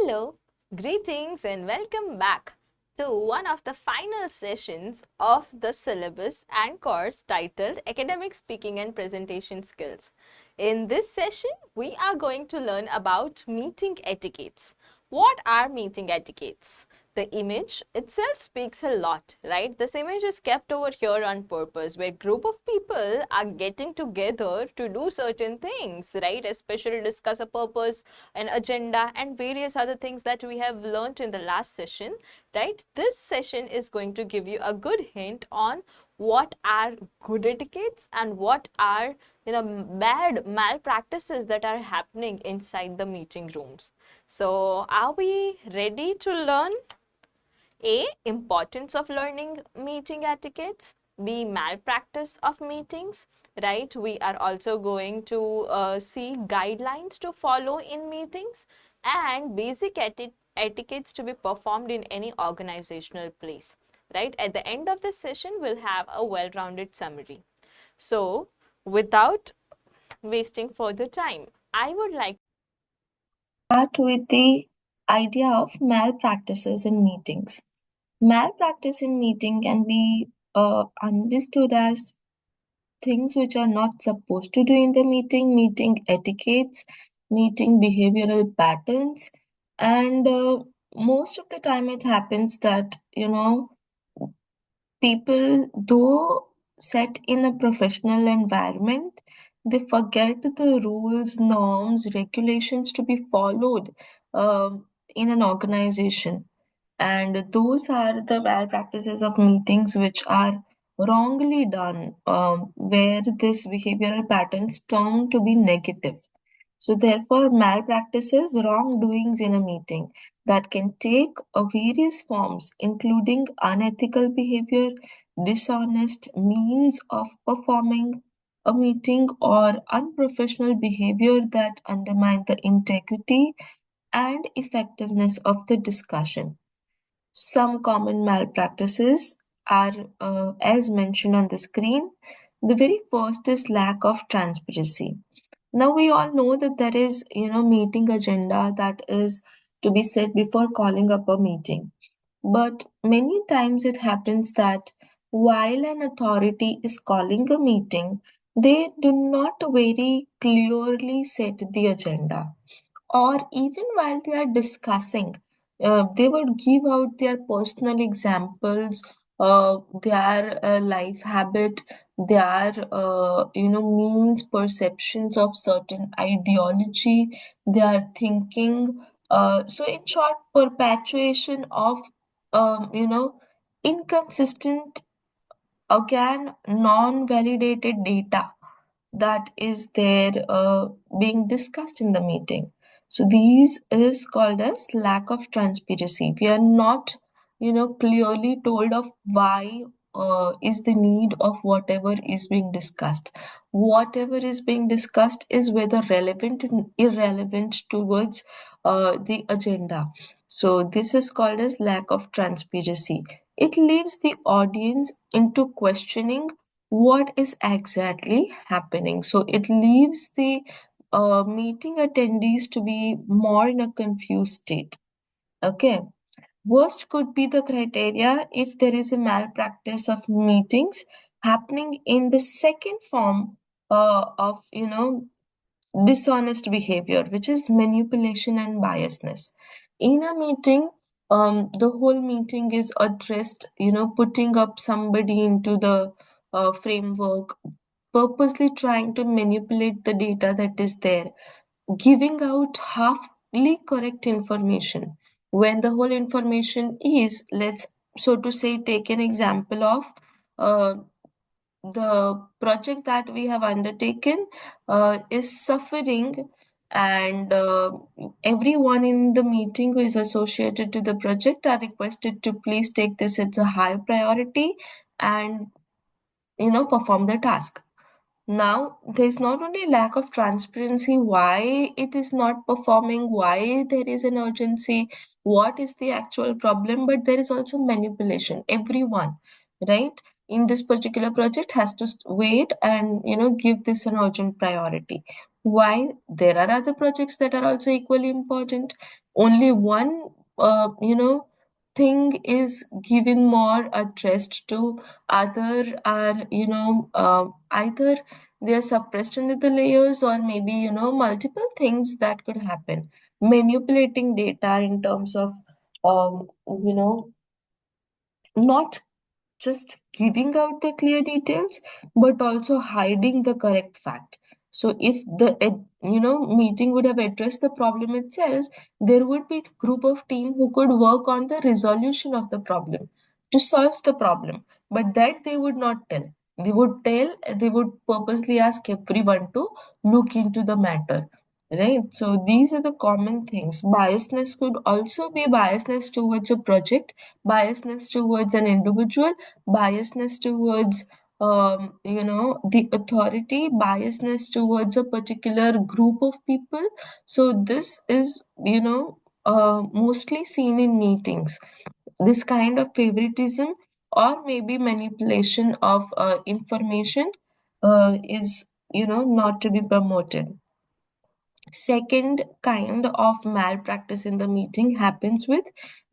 Hello, greetings and welcome back to one of the final sessions of the syllabus and course titled Academic Speaking and Presentation Skills. In this session, we are going to learn about meeting etiquettes. What are meeting etiquettes? The image itself speaks a lot, right? This image is kept over here on purpose where group of people are getting together to do certain things, right? Especially discuss a purpose, an agenda and various other things that we have learned in the last session, right? This session is going to give you a good hint on what are good etiquettes and what are bad malpractices that are happening inside the meeting rooms. So are we ready to learn? A. Importance of learning meeting etiquettes. B. Malpractice of meetings. Right? We are also going to see guidelines to follow in meetings and basic etiquettes to be performed in any organizational place. Right? At the end of the session, we'll have a well-rounded summary. So, without wasting further time, I would like start with the idea of malpractices in meetings. Malpractice in meeting can be understood as things which are not supposed to do in the meeting etiquettes, meeting behavioral patterns, and most of the time it happens that people, though set in a professional environment, they forget the rules, norms, regulations to be followed in an organization. And those are the malpractices of meetings which are wrongly done, where this behavioral patterns turn to be negative. So, therefore, malpractices, wrongdoings in a meeting that can take various forms, including unethical behavior, dishonest means of performing a meeting, or unprofessional behavior that undermine the integrity and effectiveness of the discussion. Some common malpractices are, as mentioned on the screen. The very first is lack of transparency. Now we all know that there is, meeting agenda that is to be set before calling up a meeting. But many times it happens that while an authority is calling a meeting, they do not very clearly set the agenda, or even while they are discussing, they would give out their personal examples, their life habit, their means perceptions of certain ideology, their thinking. So, in short, perpetuation of inconsistent, again, non-validated data that is there being discussed in the meeting. So these is called as lack of transparency. We are not, clearly told of why is the need of whatever is being discussed. Whatever is being discussed is whether relevant and irrelevant towards the agenda. So this is called as lack of transparency. It leaves the audience into questioning what is exactly happening. So it leaves the meeting attendees to be more in a confused state. Okay. Worst could be the criteria if there is a malpractice of meetings happening in the second form of, dishonest behavior, which is manipulation and biasness. In a meeting, the whole meeting is addressed, putting up somebody into the framework, purposely trying to manipulate the data that is there, giving out halfly correct information when the whole information is, let's so to say, take an example of uh, the project that we have undertaken is suffering, and everyone in the meeting who is associated to the project are requested to please take this, it's a high priority, and perform the task. Now, there's not only lack of transparency, why it is not performing, why there is an urgency, what is the actual problem, but there is also manipulation. Everyone, right, in this particular project has to wait and, give this an urgent priority. Why? There are other projects that are also equally important. Only one, thing is given more addressed to, other are, either they are suppressed under the layers, or maybe, multiple things that could happen. Manipulating data in terms of, not just giving out the clear details, but also hiding the correct fact. So if the meeting would have addressed the problem itself, there would be a group of team who could work on the resolution of the problem to solve the problem. But that they would not tell. They would purposely ask everyone to look into the matter. Right, so these are the common things. Biasness could also be biasness towards a project, biasness towards an individual, biasness towards the authority, biasness towards a particular group of people. So this is mostly seen in meetings. This kind of favoritism or maybe manipulation of information is not to be promoted. Second kind of malpractice in the meeting happens with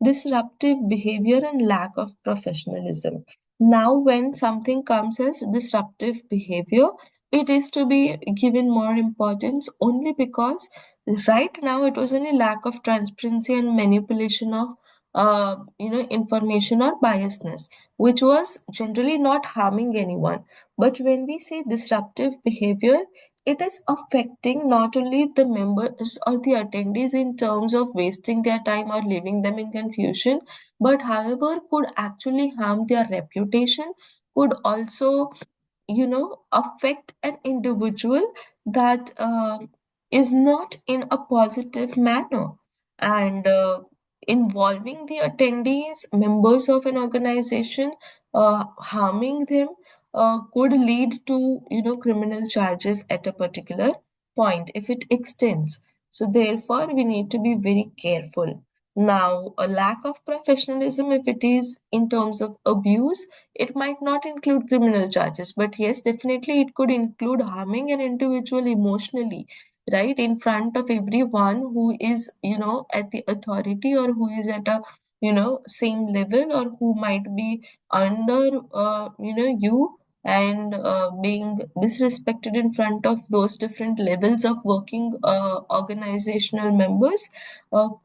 disruptive behavior and lack of professionalism. Now, when something comes as disruptive behavior, it is to be given more importance only because right now it was only lack of transparency and manipulation of information or biasness, which was generally not harming anyone. But when we say disruptive behavior, it is affecting not only the members or the attendees in terms of wasting their time or leaving them in confusion, but however could actually harm their reputation, could also affect an individual that is not in a positive manner, and involving the attendees, members of an organization, harming them could lead to criminal charges at a particular point if it extends. So therefore we need to be very careful. Now, a lack of professionalism, if it is in terms of abuse, it might not include criminal charges, but yes, definitely it could include harming an individual emotionally, right, in front of everyone who is, at the authority, or who is at a, same level, or who might be under, you, and being disrespected in front of those different levels of working organizational members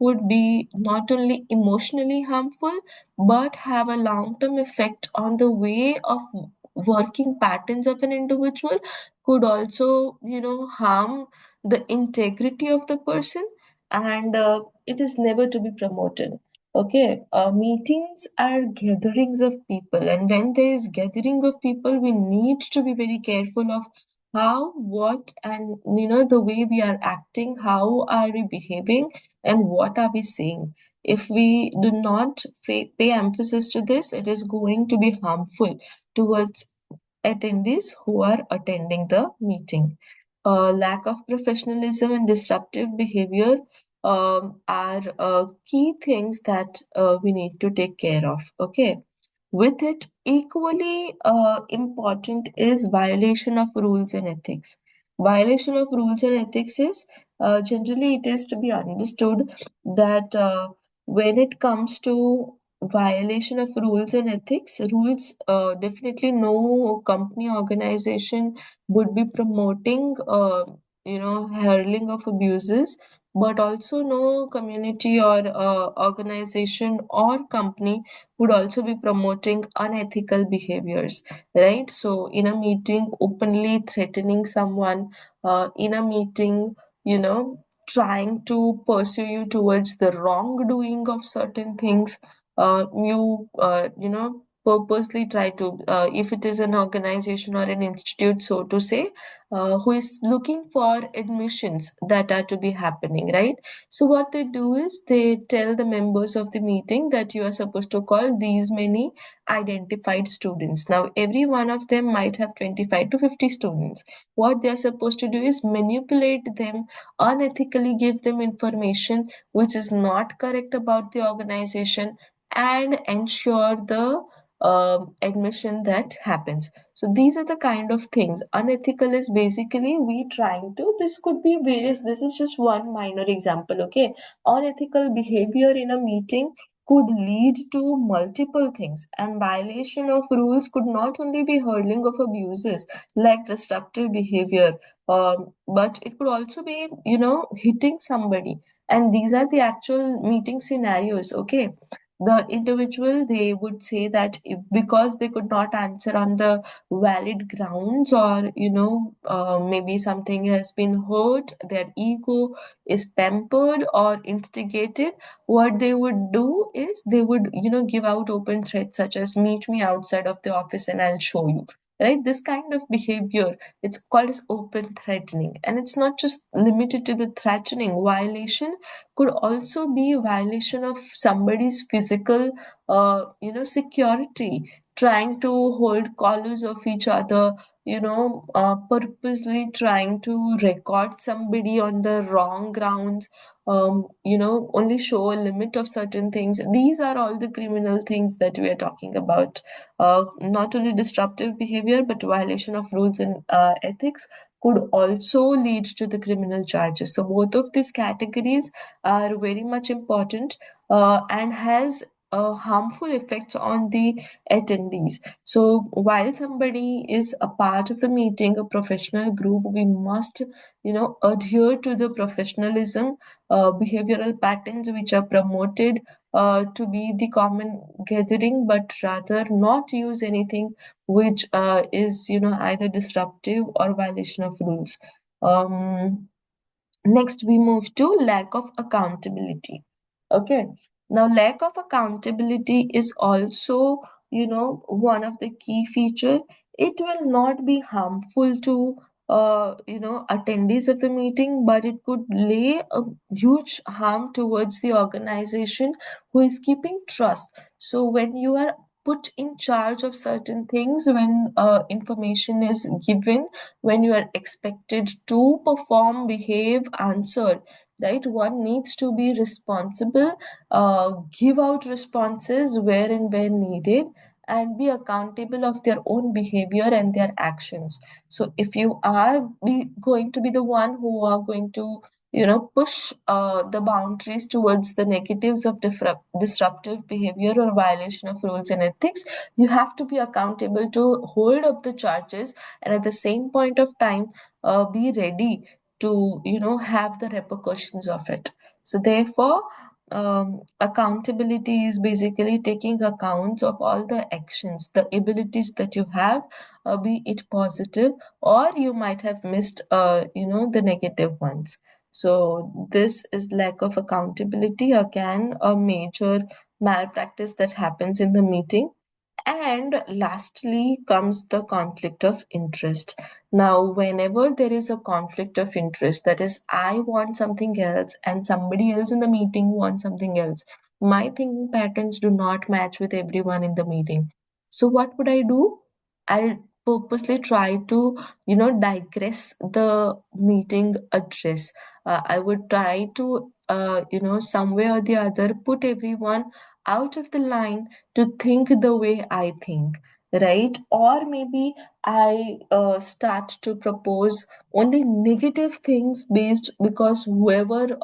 could be not only emotionally harmful but have a long term effect on the way of working patterns of an individual, could also harm the integrity of the person, and it is never to be promoted. Okay, meetings are gatherings of people, and when there is gathering of people, we need to be very careful of how, what, and the way we are acting, how are we behaving, and what are we saying. If we do not pay emphasis to this, it is going to be harmful towards attendees who are attending the meeting. Lack of professionalism and disruptive behavior are key things that we need to take care of. Okay. With it, equally important is violation of rules and ethics. Violation of rules and ethics is generally it is to be understood that when it comes to violation of rules and ethics, rules definitely no company organization would be promoting, hurling of abuses, but also no community or organization or company would also be promoting unethical behaviors, right? So in a meeting openly threatening someone, in a meeting, trying to pursue you towards the wrongdoing of certain things, purposely try to, if it is an organization or an institute, so to say, who is looking for admissions that are to be happening, right? So what they do is they tell the members of the meeting that you are supposed to call these many identified students. Now, every one of them might have 25 to 50 students. What they are supposed to do is manipulate them, unethically give them information which is not correct about the organization, and ensure the admission that happens. So these are the kind of things. Unethical is basically we trying to, this could be various, this is just one minor example, okay? Unethical behavior in a meeting could lead to multiple things, and violation of rules could not only be hurling of abuses like disruptive behavior, but it could also be, hitting somebody. And these are the actual meeting scenarios, okay? The individual, they would say that because they could not answer on the valid grounds, or maybe something has been hurt, their ego is pampered or instigated, what they would do is they would give out open threats such as meet me outside of the office and I'll show you, right? This kind of behavior, it's called as open threatening. And it's not just limited to the threatening. Violation could also be a violation of somebody's physical security, trying to hold collars of each other, purposely trying to record somebody on the wrong grounds, only show a limit of certain things. These are all the criminal things that we are talking about. Not only disruptive behavior, but violation of rules and ethics could also lead to the criminal charges. So both of these categories are very much important, and has harmful effects on the attendees. So while somebody is a part of the meeting, a professional group, we must, adhere to the professionalism, behavioral patterns which are promoted to be the common gathering, but rather not use anything which is, either disruptive or violation of rules. Next, we move to lack of accountability. Okay. Now, lack of accountability is also, one of the key feature. It will not be harmful to, attendees of the meeting, but it could lay a huge harm towards the organization who is keeping trust. So when you are put in charge of certain things, when information is given, when you are expected to perform, behave, answer, right? One needs to be responsible, give out responses where and when needed, and be accountable of their own behavior and their actions. So if you are going to be the one who are going to push the boundaries towards the negatives of disruptive behavior or violation of rules and ethics, you have to be accountable to hold up the charges, and at the same point of time be ready to have the repercussions of it. So therefore, accountability is basically taking accounts of all the actions, the abilities that you have, be it positive, or you might have missed the negative ones. So this is lack of accountability, again a major malpractice that happens in the meeting. And lastly comes the conflict of interest. Now, whenever there is a conflict of interest, that is, I want something else and somebody else in the meeting wants something else, my thinking patterns do not match with everyone in the meeting. So, what would I do? I'll purposely try to, digress the meeting address. I would try to, some way or the other, put everyone out of the line to think the way I think, right? Or maybe I start to propose only negative things based because whoever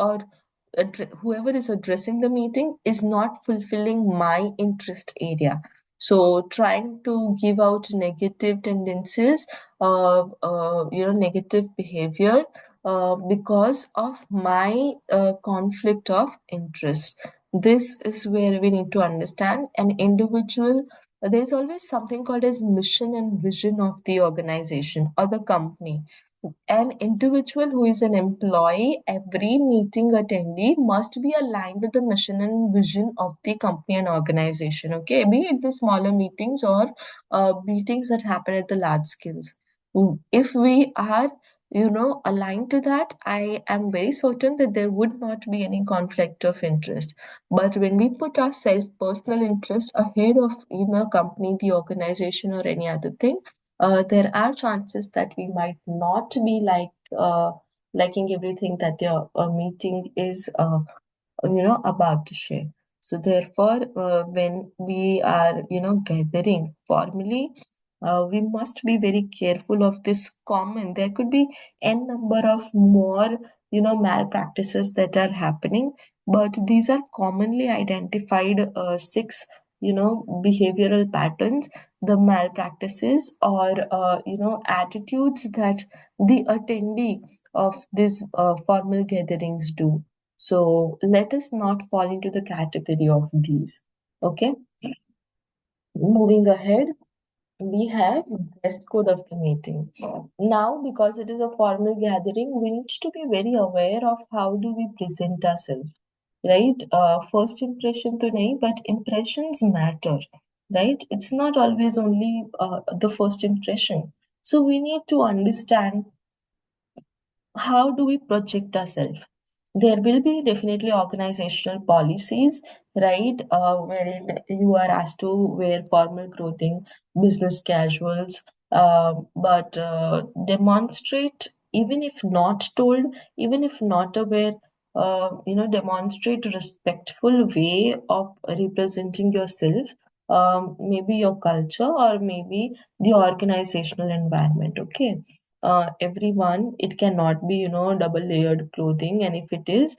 is addressing the meeting is not fulfilling my interest area. So trying to give out negative tendencies, negative behavior because of my conflict of interest. This is where we need to understand an individual. There's always something called as mission and vision of the organization or the company. An individual who is an employee, every meeting attendee must be aligned with the mission and vision of the company and organization. Okay, be it the smaller meetings or meetings that happen at the large scales. If we are aligned to that, I am very certain that there would not be any conflict of interest. But when we put our self personal interest ahead of company, the organization, or any other thing, there are chances that we might not be liking everything that the meeting is about to share. So therefore, when we are, gathering formally, we must be very careful of this common. There could be n number of more, malpractices that are happening, but these are commonly identified six, behavioral patterns, the malpractices or, attitudes that the attendee of these formal gatherings do. So let us not fall into the category of these. Okay, moving ahead, we have dress code of the meeting. Now, because it is a formal gathering, we need to be very aware of how do we present ourselves, right? First impression to nahi, but impressions matter, right? It's not always only the first impression. So we need to understand how do we project ourselves. There will be definitely organizational policies, right, wherein you are asked to wear formal clothing, business casuals, but demonstrate, even if not told, even if not aware, demonstrate respectful way of representing yourself, maybe your culture or maybe the organizational environment. Okay, everyone, it cannot be, double layered clothing, and if it is,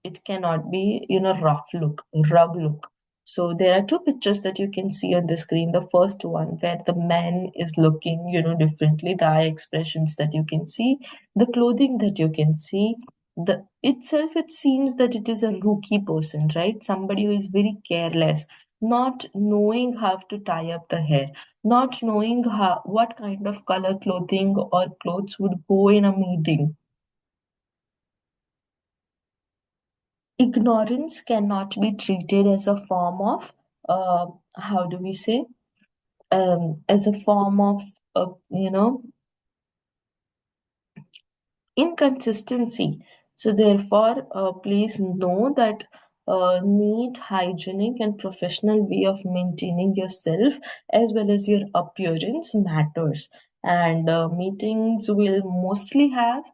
it cannot be, rough look, rug look. So there are two pictures that you can see on the screen. The first one where the man is looking, differently, the eye expressions that you can see, the clothing that you can see, the itself, it seems that it is a rookie person, right? Somebody who is very careless, not knowing how to tie up the hair, not knowing what kind of color clothing or clothes would go in a meeting. Ignorance cannot be treated as a form of, how do we say, as a form of, inconsistency. So therefore, please know that neat, hygienic, and professional way of maintaining yourself as well as your appearance matters. And meetings will mostly have.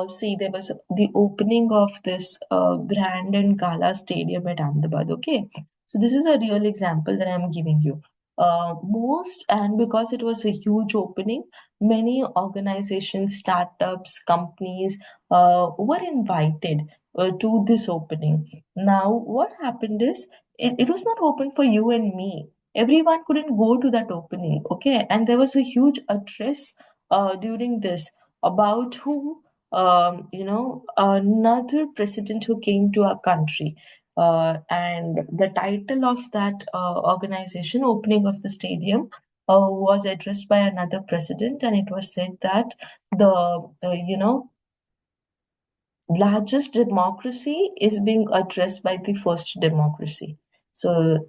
See, there was the opening of this Grand and Gala Stadium at Ahmedabad. Okay, so this is a real example that I'm giving you. Most, and because it was a huge opening, many organizations, startups, companies were invited to this opening. Now, what happened is it was not open for you and me. Everyone couldn't go to that opening, okay? And there was a huge address during this about who, another president who came to our country. And the title of that organization, opening of the stadium, was addressed by another president, and it was said that the largest democracy is being addressed by the first democracy. So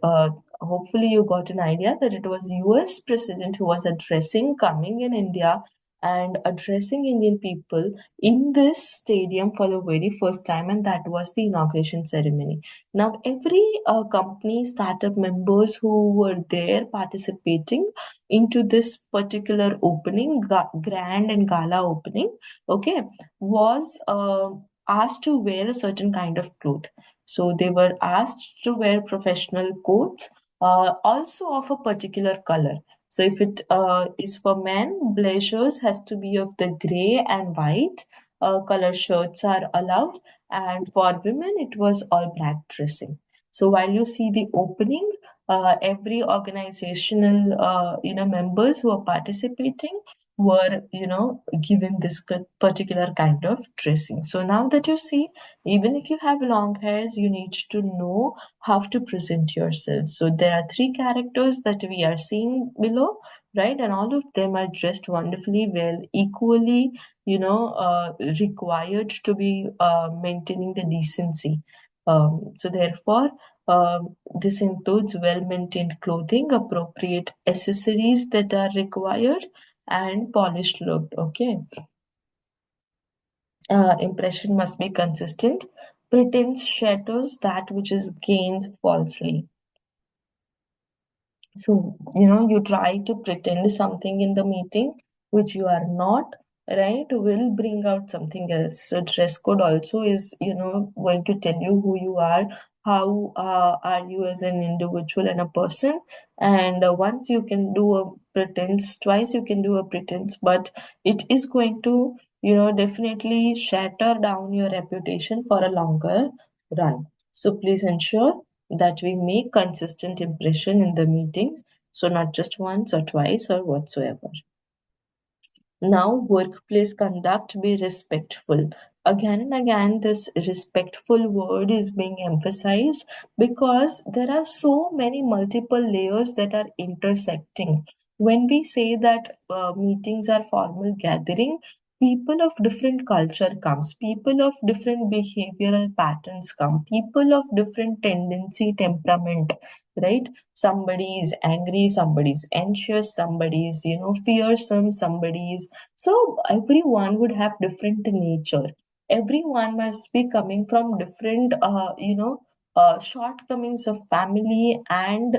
hopefully you got an idea that it was US president who was addressing, coming in India and addressing Indian people in this stadium for the very first time, and that was the inauguration ceremony. Now every company, startup members who were there participating into this particular opening, grand and gala opening, okay, was asked to wear a certain kind of cloth. So they were asked to wear professional coats, also of a particular color. So if it is for men, blazers has to be of the gray and white. Color shirts are allowed, and for women, it was all black dressing. So while you see the opening, every organizational, members who are participating were, given this particular kind of dressing. So now that you see, even if you have long hairs, you need to know how to present yourself. So there are three characters that we are seeing below, right? And all of them are dressed wonderfully well, equally, required to be maintaining the decency. So therefore, this includes well-maintained clothing, appropriate accessories that are required, and polished look. Okay, impression must be consistent. Pretense shatters that which is gained falsely. So you try to pretend something in the meeting which you are not. right, will bring out something else. So dress code also is, going to tell you who you are, how are you as an individual and a person. And once you can do a pretense, twice you can do a pretense, but it is going to, definitely shatter down your reputation for a longer run. So please ensure that we make consistent impression in the meetings, so not just once or twice or whatsoever. Now, workplace conduct be respectful. Again and again, this respectful word is being emphasized because there are so many multiple layers that are intersecting. When we say that meetings are formal gathering, people of different culture comes, people of different behavioral patterns come, people of different tendency, temperament, right? Somebody is angry, somebody is anxious, somebody is, fearsome, somebody is, so everyone would have different nature. Everyone must be coming from different, shortcomings of family and,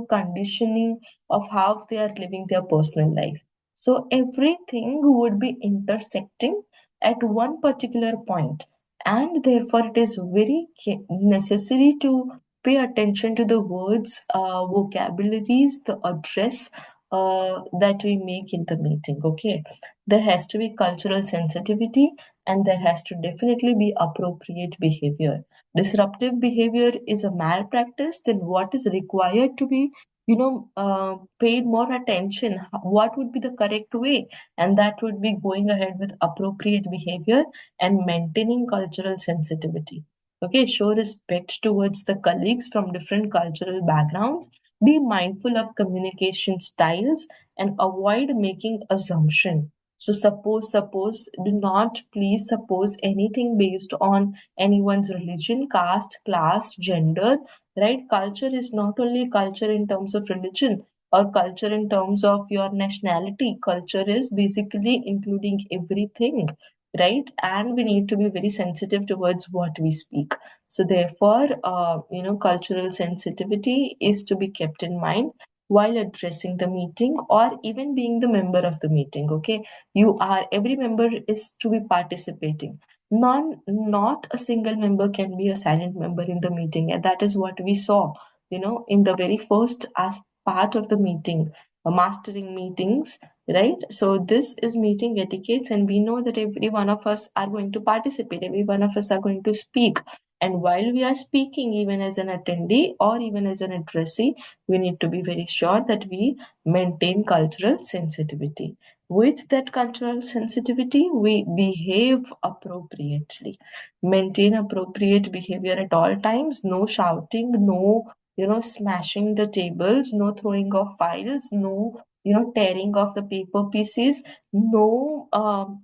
conditioning of how they are living their personal life. So everything would be intersecting at one particular point, and therefore it is very necessary to pay attention to the words, vocabularies, the address that we make in the meeting. Okay, there has to be cultural sensitivity, and there has to definitely be appropriate behavior. Disruptive behavior is a malpractice, then what is required to be, paid more attention? What would be the correct way? And that would be going ahead with appropriate behavior and maintaining cultural sensitivity. Okay, show respect towards the colleagues from different cultural backgrounds. Be mindful of communication styles and avoid making assumption. So suppose, do not please suppose anything based on anyone's religion, caste, class, gender, right? Culture is not only culture in terms of religion or culture in terms of your nationality. Culture is basically including everything, right? And we need to be very sensitive towards what we speak. So therefore, cultural sensitivity is to be kept in mind while addressing the meeting or even being the member of the meeting. Okay, every member is to be participating. Not a single member can be a silent member in the meeting, and that is what we saw, in the very first as part of the meeting, mastering meetings, right? So this is meeting etiquettes, and we know that every one of us are going to participate, every one of us are going to speak. And while we are speaking, even as an attendee or even as an addressee, we need to be very sure that we maintain cultural sensitivity. With that cultural sensitivity, we behave appropriately. Maintain appropriate behavior at all times. No shouting, no, smashing the tables, no throwing of files, no, tearing off the paper pieces, no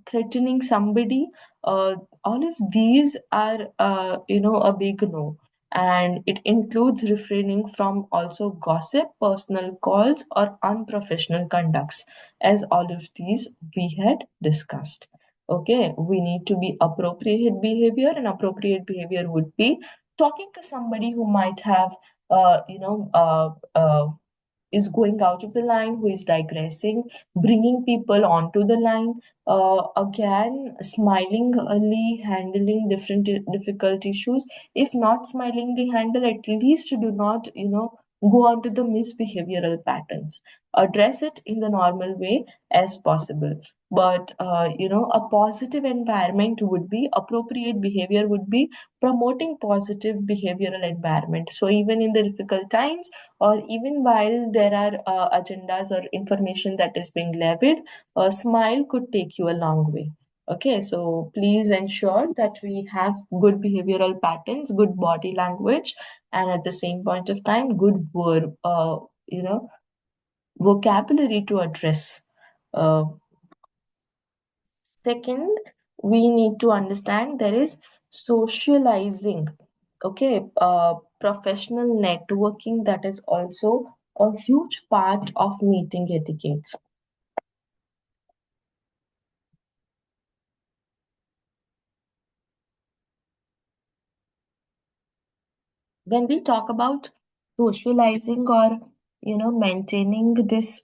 threatening somebody. All of these are, a big no. And it includes refraining from also gossip, personal calls, or unprofessional conducts, as all of these we had discussed. Okay, we need to be appropriate behavior, and appropriate behavior would be talking to somebody who might have, uh, you know, uh, uh, is going out of the line, who is digressing, bringing people onto the line. Again, smilingly handling different difficult issues. If not smilingly handle, at least do not, go on to the misbehavioral patterns. Address it in the normal way as possible. But, a positive environment would be, appropriate behavior would be promoting positive behavioral environment. So even in the difficult times, or even while there are agendas or information that is being levied, a smile could take you a long way. Okay, so please ensure that we have good behavioral patterns, good body language, and at the same point of time, good you know, vocabulary to address. Uh, Second, we need to understand there is socializing. Okay, professional networking, that is also a huge part of meeting etiquettes. When we talk about socializing or, maintaining this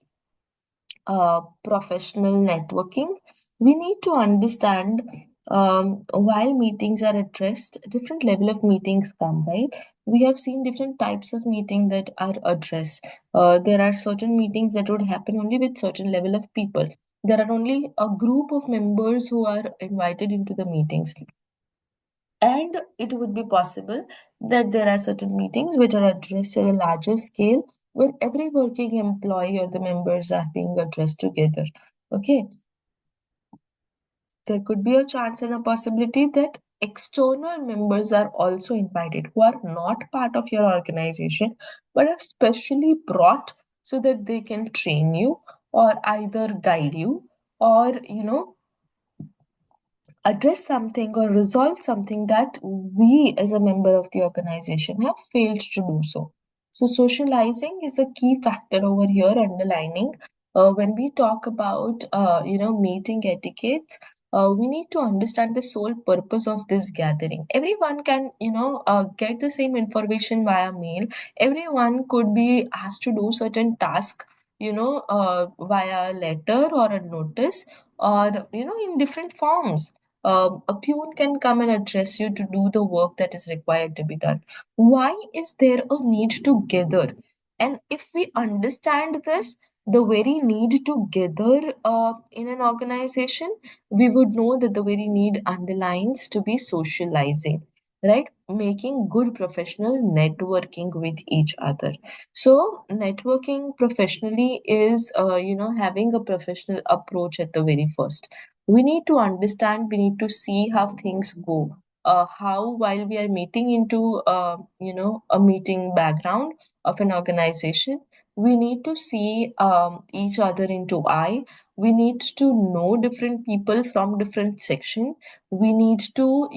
professional networking, We need to understand, while meetings are addressed, different level of meetings come, right? We have seen different types of meeting that are addressed. There are certain meetings that would happen only with certain level of people. There are only a group of members who are invited into the meetings. And it would be possible that there are certain meetings which are addressed at a larger scale, where every working employee or the members are being addressed together. Okay, there could be a chance and a possibility that external members are also invited who are not part of your organization but are specially brought so that they can train you or either guide you or address something or resolve something that we as a member of the organization have failed to do so. So socializing is a key factor over here underlining. When we talk about meeting etiquettes, we need to understand the sole purpose of this gathering. Everyone can get the same information via mail. Everyone could be asked to do certain task via a letter or a notice, or in different forms. A peon can come and address you to do the work that is required to be done. Why is there a need to gather? And if we understand this, the very need to gather in an organization, we would know that the very need underlines to be socializing, right? Making good professional networking with each other. So, networking professionally is, having a professional approach at the very first. We need to understand, we need to see how things go. How, while we are meeting into a meeting background of an organization, we need to see each other into eye. We need to know different people from different section. We need to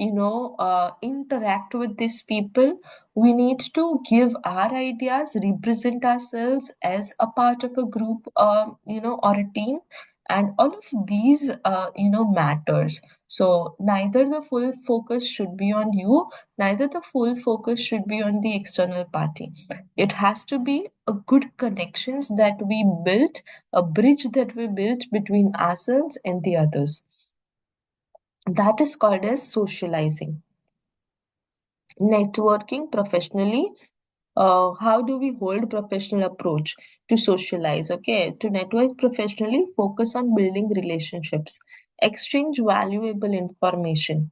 interact with these people. We need to give our ideas, represent ourselves as a part of a group, or a team, and all of these matters. So neither the full focus should be on you, neither the full focus should be on the external party. It has to be a good connections that we built, a bridge that we built between ourselves and the others. That is called as socializing. Networking professionally, how do we hold professional approach to socialize? Okay, to network professionally, focus on building relationships, exchange valuable information.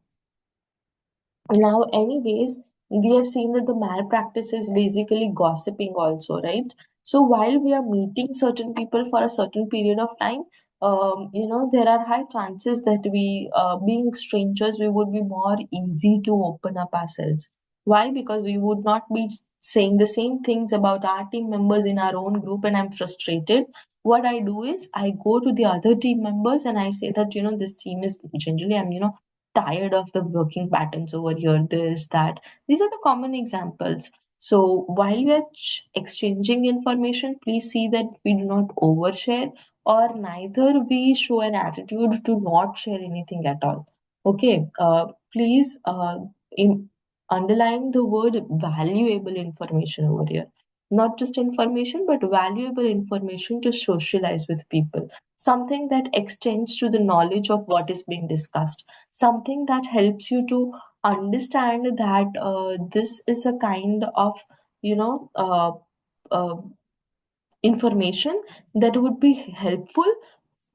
Now, anyways, we have seen that the malpractice is basically gossiping also, right? So while we are meeting certain people for a certain period of time, there are high chances that we, being strangers, we would be more easy to open up ourselves. Why? Because we would not be saying the same things about our team members in our own group, and I'm frustrated. What I do is I go to the other team members and I say that, this team is generally, I'm, tired of the working patterns over here, this, that. These are the common examples. So while we are exchanging information, please see that we do not overshare, or neither we show an attitude to not share anything at all. Okay, please underline the word valuable information over here. Not just information, but valuable information to socialize with people. Something that extends to the knowledge of what is being discussed, something that helps you to understand that this is a kind of you know uh, uh, information that would be helpful,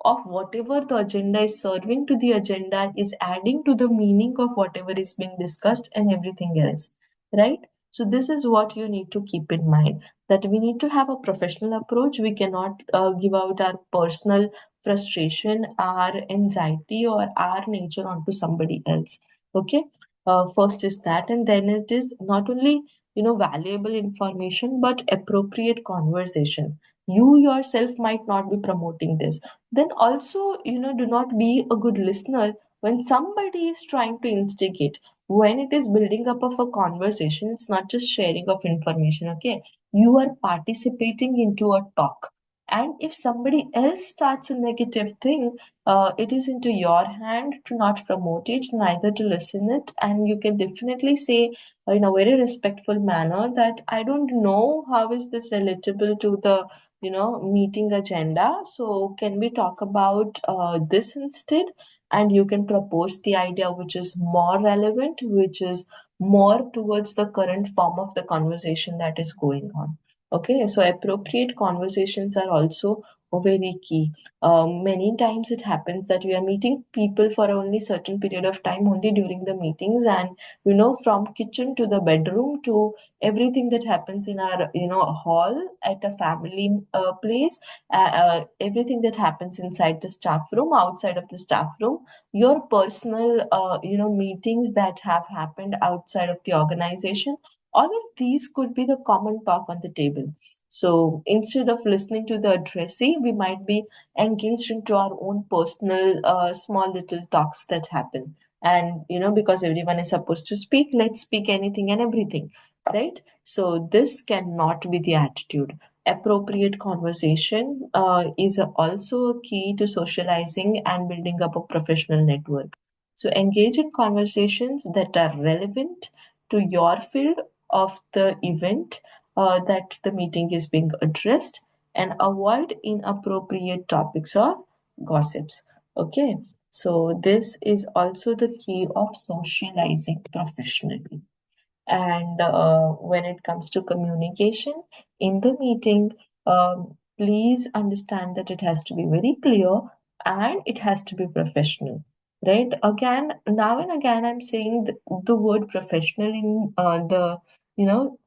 of whatever the agenda is serving to the agenda, is adding to the meaning of whatever is being discussed and everything else, right? So this is what you need to keep in mind, that we need to have a professional approach. We cannot give out our personal frustration, our anxiety, or our nature onto somebody else. Okay, first is that, and then it is not only valuable information but appropriate conversation. You yourself might not be promoting this, then also do not be a good listener when somebody is trying to instigate. When it is building up of a conversation, it's not just sharing of information. Okay, you are participating into a talk, and if somebody else starts a negative thing, it is into your hand to not promote it, neither to listen it. And you can definitely say in a very respectful manner that I don't know how is this relatable to the meeting agenda. So can we talk about this instead? And you can propose the idea which is more relevant, which is more towards the current form of the conversation that is going on. Okay, so appropriate conversations are also very key. Many times it happens that we are meeting people for only certain period of time only during the meetings, and from kitchen to the bedroom to everything that happens in our hall at a family place, everything that happens inside the staff room, outside of the staff room, your personal meetings that have happened outside of the organization, all of these could be the common talk on the table. So instead of listening to the addressee, we might be engaged into our own personal small little talks that happen. And because everyone is supposed to speak, let's speak anything and everything, right? So this cannot be the attitude. Appropriate conversation is also a key to socializing and building up a professional network. So engage in conversations that are relevant to your field of the event that the meeting is being addressed, and avoid inappropriate topics or gossips. Okay, so this is also the key of socializing professionally. And when it comes to communication in the meeting, please understand that it has to be very clear and it has to be professional. Right? Again, now and again, I'm saying the word professional in the you know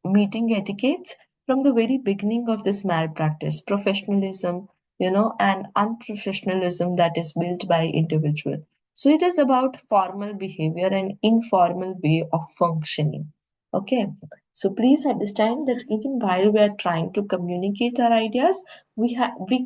meeting etiquettes from the very beginning of this malpractice, professionalism, and unprofessionalism that is built by individual. So it is about formal behavior and informal way of functioning. Okay. So please understand that even while we are trying to communicate our ideas, we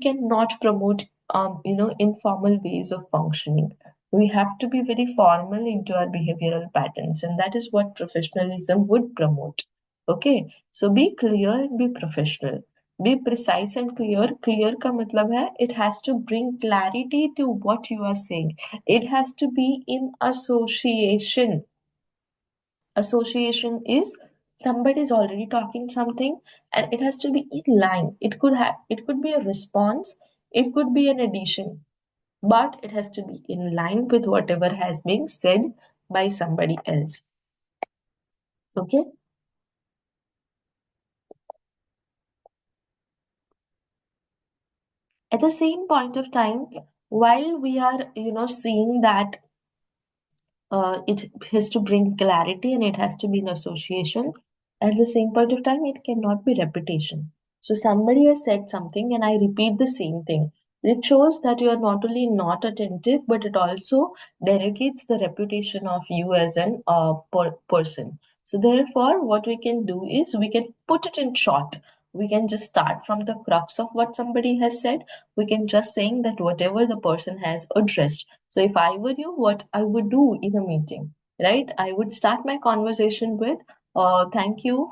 cannot promote informal ways of functioning. We have to be very formal into our behavioral patterns, and that is what professionalism would promote. Okay, so be clear and be professional. Be precise and clear. Clear का मतलब है it has to bring clarity to what you are saying. It has to be in association. Association is somebody is already talking something, and it has to be in line. It could be a response. It could be an addition, but it has to be in line with whatever has been said by somebody else. Okay. At the same point of time, while we are seeing that it has to bring clarity and it has to be in association, at the same point of time it cannot be repetition. So somebody has said something and I repeat the same thing. It shows that you are not only not attentive, but it also derogates the reputation of you as an person. So therefore what we can do is we can put it in short. We can just start from the crux of what somebody has said. We can just saying that whatever the person has addressed. So if I were you, what I would do in a meeting, right? I would start my conversation with, thank you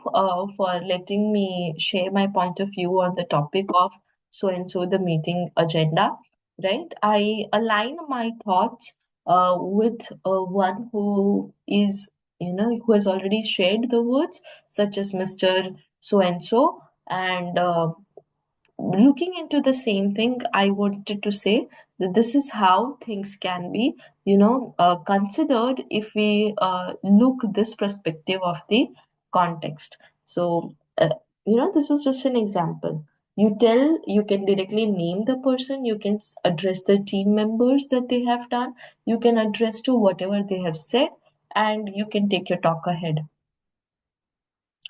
for letting me share my point of view on the topic of so and so the meeting agenda, right? I align my thoughts with one who is, who has already shared the words, such as Mr. So and so, and looking into the same thing, I wanted to say that this is how things can be considered if we look this perspective of the context. So this was just an example. You can directly name the person, you can address the team members that they have done, you can address to whatever they have said, and you can take your talk ahead.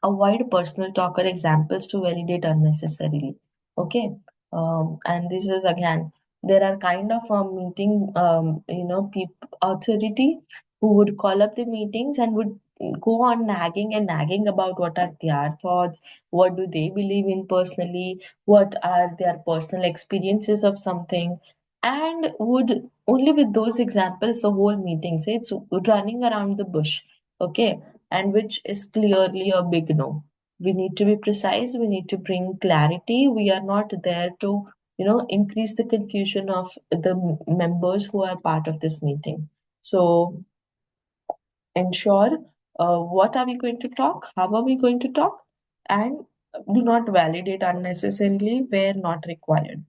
Avoid personal talk or examples to validate unnecessarily. Okay. And this is again, there are kind of a meeting, authority who would call up the meetings and would go on nagging and nagging about what are their thoughts, what do they believe in personally, what are their personal experiences of something, and would only with those examples the whole meeting say it's running around the bush. Okay, and which is clearly a big no. We need to be precise, we need to bring clarity. We are not there to, increase the confusion of the members who are part of this meeting. So ensure what are we going to talk, how are we going to talk, and Do not validate unnecessarily where not required.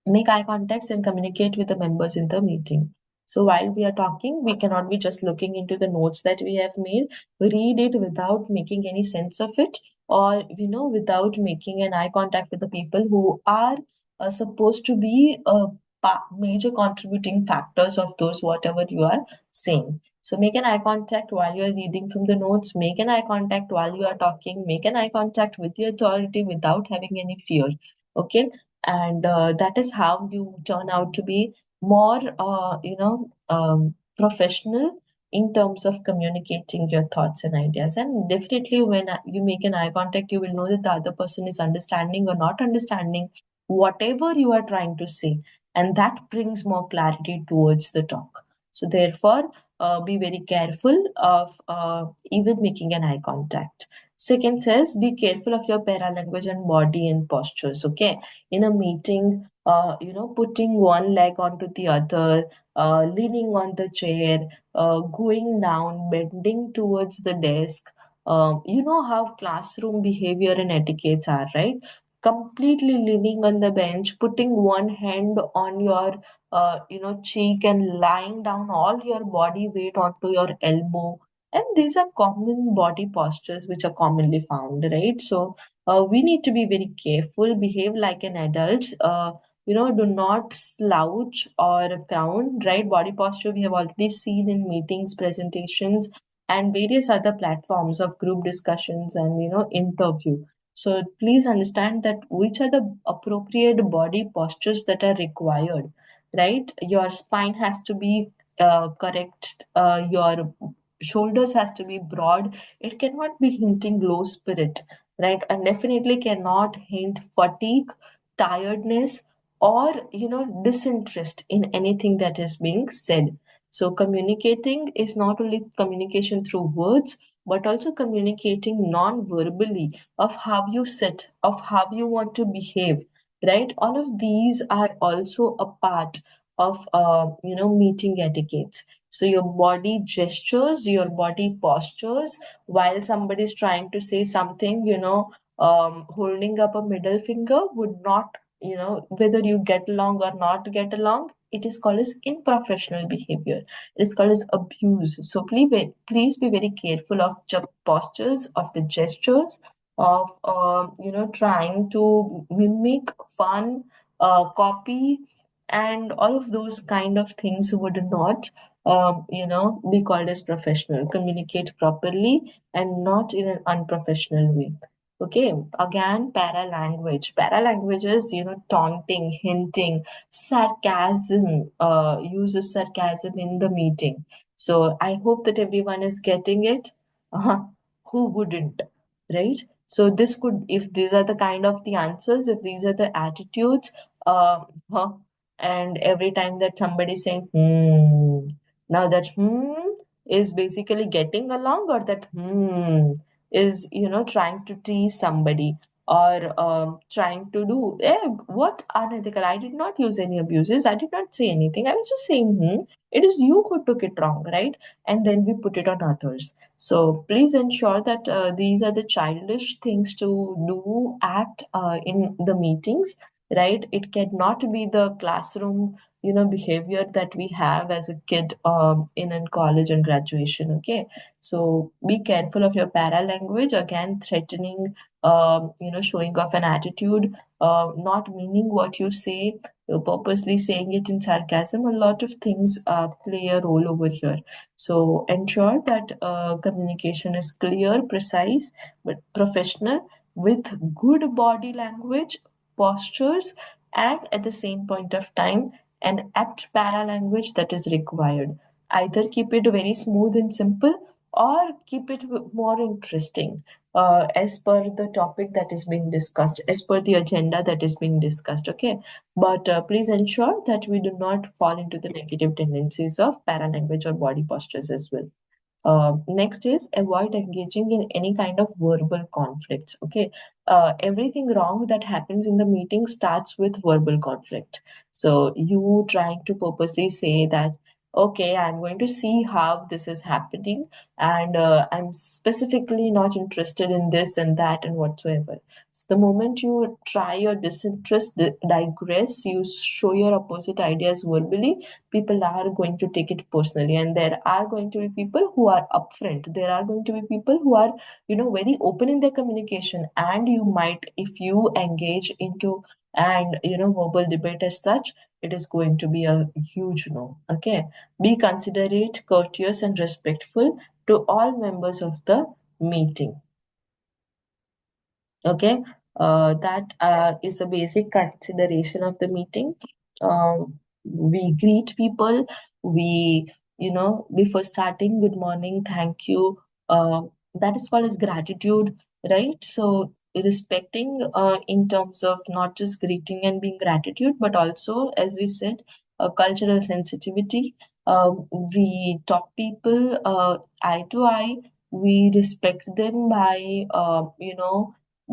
Make eye contacts and communicate with the members in the meeting. So while we are talking, we cannot be just looking into the notes that we have made. Read it without making any sense of it, or without making an eye contact with the people who are supposed to be major contributing factors of those whatever you are saying. So make an eye contact while you are reading from the notes. Make an eye contact while you are talking. Make an eye contact with the authority without having any fear. Okay, and that is how you turn out to be more professional in terms of communicating your thoughts and ideas. And definitely when you make an eye contact, you will know that the other person is understanding or not understanding whatever you are trying to say, and that brings more clarity towards the talk. So therefore, be very careful of even making an eye contact. Second says, be careful of your paralanguage and body and postures. Okay, in a meeting, putting one leg onto the other, leaning on the chair, going down, bending towards the desk. You know how classroom behavior and etiquettes are, right? Completely leaning on the bench, putting one hand on your, cheek and lying down all your body weight onto your elbow. And these are common body postures which are commonly found, right? So we need to be very careful, behave like an adult. Do not slouch or frown, right? Body posture we have already seen in meetings, presentations, and various other platforms of group discussions and interview. So please understand that which are the appropriate body postures that are required, right? Your spine has to be correct. Your shoulders has to be broad. It cannot be hinting low spirit, right? And definitely cannot hint fatigue, tiredness, or disinterest in anything that is being said. So communicating is not only communication through words, but also communicating non-verbally of how you sit, of how you want to behave, right? All of these are also a part of meeting etiquettes. So your body gestures, your body postures while somebody is trying to say something, holding up a middle finger would not, whether you get along or not get along, it is called as unprofessional behavior. It is called as abuse. So please be very careful of the postures, of the gestures, of trying to mimic, fun, copy, and all of those kind of things would not be called as professional. Communicate properly and not in an unprofessional way. Okay, again, paralanguage. Paralanguage is, taunting, hinting, sarcasm, use of sarcasm in the meeting. So I hope that everyone is getting it. Who wouldn't, right? So this could, if these are the kind of the answers, if these are the attitudes, huh, and every time that somebody saying, now that is basically getting along, or that is, trying to tease somebody, or trying to do, what unethical. I did not use any abuses. I did not say anything. I was just saying, it is you who took it wrong, right? And then we put it on others. So please ensure that these are the childish things to do, act in the meetings, right? It cannot be the classroom, behavior that we have as a kid in college and graduation. Okay, so be careful of your paralanguage. Again, threatening, showing off an attitude, not meaning what you say, purposely saying it in sarcasm. A lot of things play a role over here. So ensure that communication is clear, precise, but professional, with good body language, postures, and at the same point of time, an apt paralanguage that is required. Either keep it very smooth and simple, or keep it more interesting, as per the topic that is being discussed, as per the agenda that is being discussed. Okay, but please ensure that we do not fall into the negative tendencies of paralanguage or body postures as well. Next is avoid engaging in any kind of verbal conflicts. Okay, everything wrong that happens in the meeting starts with verbal conflict. So you trying to purposely say that okay, I'm going to see how this is happening, and I'm specifically not interested in this and that and whatsoever. So the moment you try your disinterest, digress, you show your opposite ideas verbally, people are going to take it personally, and there are going to be people who are upfront. There are going to be people who are, very open in their communication, and you might, if you engage into and verbal debate as such, it is going to be a huge no. Okay, be considerate, courteous, and respectful to all members of the meeting. Okay, that is a basic consideration of the meeting. We greet people. We, before starting, good morning, thank you. That is called as gratitude, right? So, respecting in terms of not just greeting and being gratitude, but also, as we said, cultural sensitivity. We talk people eye to eye. We respect them by,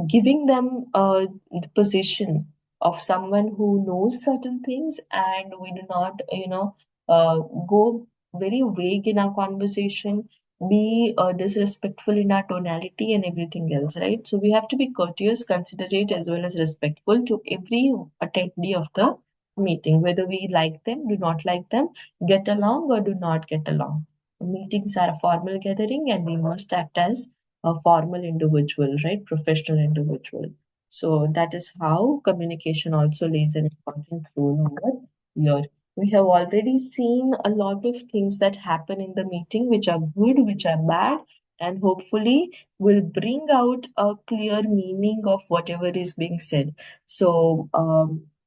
giving them the position of someone who knows certain things, and we do not go very vague in our conversation, be disrespectful in our tonality and everything else, right? So we have to be courteous, considerate, as well as respectful to every attendee of the meeting, whether we like them, do not like them, get along or do not get along. Meetings are a formal gathering, and we must act as a formal individual, right? Professional individual. So that is how communication also plays an important role over here. We have already seen a lot of things that happen in the meeting, which are good, which are bad, and hopefully will bring out a clear meaning of whatever is being said. So,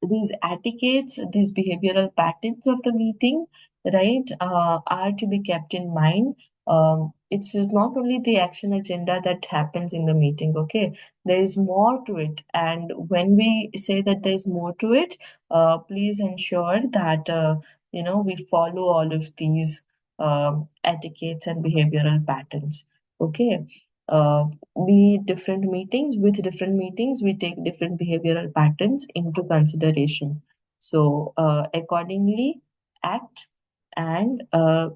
these etiquettes, these behavioral patterns of the meeting, right, are to be kept in mind. It's just not only the action agenda that happens in the meeting, okay? There is more to it. And when we say that there's more to it, please ensure that, we follow all of these etiquettes and behavioral patterns, okay? Uh, be different meetings, with different meetings, we take different behavioral patterns into consideration. So, accordingly, act and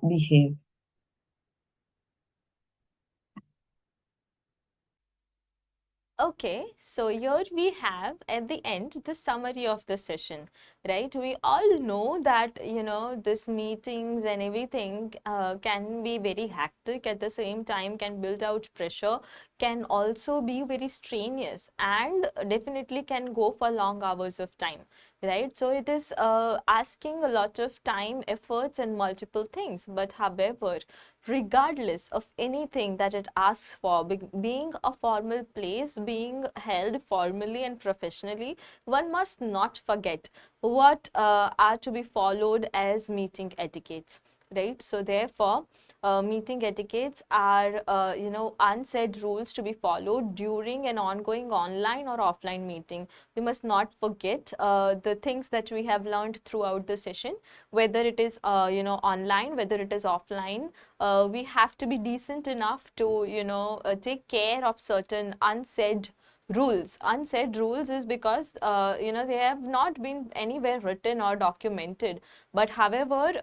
behave. Okay, so here we have at the end the summary of the session, right? We all know that, this meetings and everything can be very hectic, at the same time can build out pressure, can also be very strenuous, and definitely can go for long hours of time, right? So it is asking a lot of time, efforts, and multiple things. But however, regardless of anything that it asks for, being a formal place, being held formally and professionally, one must not forget what are to be followed as meeting etiquettes, right? So therefore, meeting etiquettes are, unsaid rules to be followed during an ongoing online or offline meeting. We must not forget the things that we have learned throughout the session, whether it is, online, whether it is offline. We have to be decent enough to, take care of certain unsaid rules. Unsaid rules is because, they have not been anywhere written or documented, but however,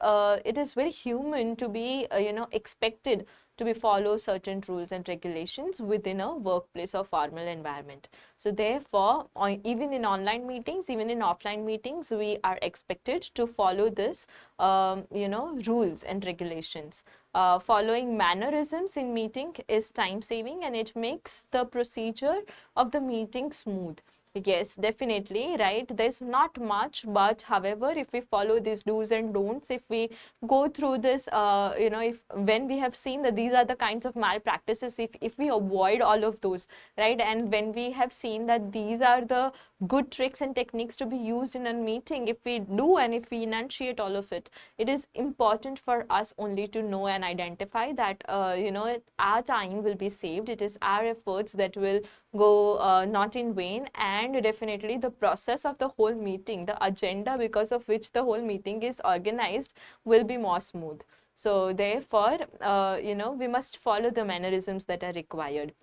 it is very human to be, expected to be follow certain rules and regulations within a workplace or formal environment. So therefore, even in online meetings, even in offline meetings, we are expected to follow this, rules and regulations. Following mannerisms in meeting is time saving, and it makes the procedure of the meeting smooth. Yes, definitely, right? There's not much, but however, if we follow these do's and don'ts, if we go through this, if when we have seen that these are the kinds of malpractices, if we avoid all of those, right? And when we have seen that these are the good tricks and techniques to be used in a meeting, if we do and if we enunciate all of it, it is important for us only to know and identify that, our time will be saved. It is our efforts that will go not in vain, and definitely the process of the whole meeting, the agenda because of which the whole meeting is organized, will be more smooth. So therefore, we must follow the mannerisms that are required.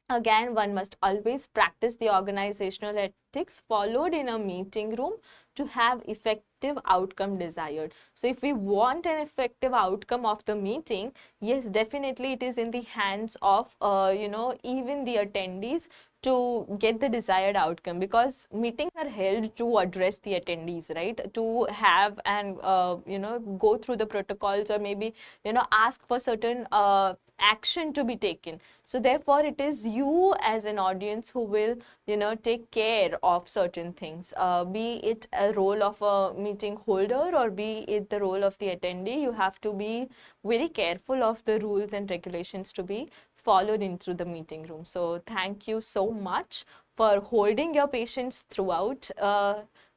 Again, one must always practice the organizational ethics followed in a meeting room to have effective outcome desired. So if we want an effective outcome of the meeting, yes, definitely it is in the hands of even the attendees to get the desired outcome, because meetings are held to address the attendees, right, to have and go through the protocols, or maybe ask for certain action to be taken. So therefore it is you as an audience who will take care of certain things, be it a role of a meeting holder or be it the role of the attendee. You have to be very careful of the rules and regulations to be followed into the meeting room. So thank you so much for holding your patience throughout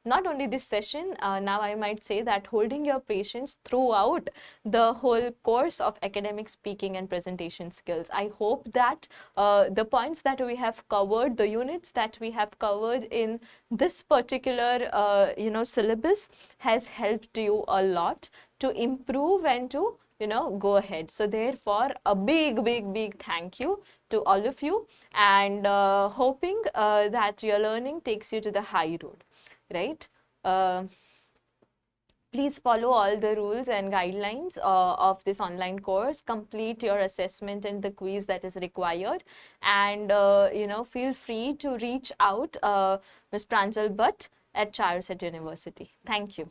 not only this session, now I might say that holding your patience throughout the whole course of academic speaking and presentation skills. I hope that the points that we have covered, the units that we have covered in this particular syllabus has helped you a lot to improve and to go ahead. So therefore a big thank you to all of you, and hoping that your learning takes you to the high road, right? uh, Please follow all the rules and guidelines of this online course. Complete your assessment and the quiz that is required, and feel free to reach out Ms. Pranjal Bhatt at Charles at University. Thank you.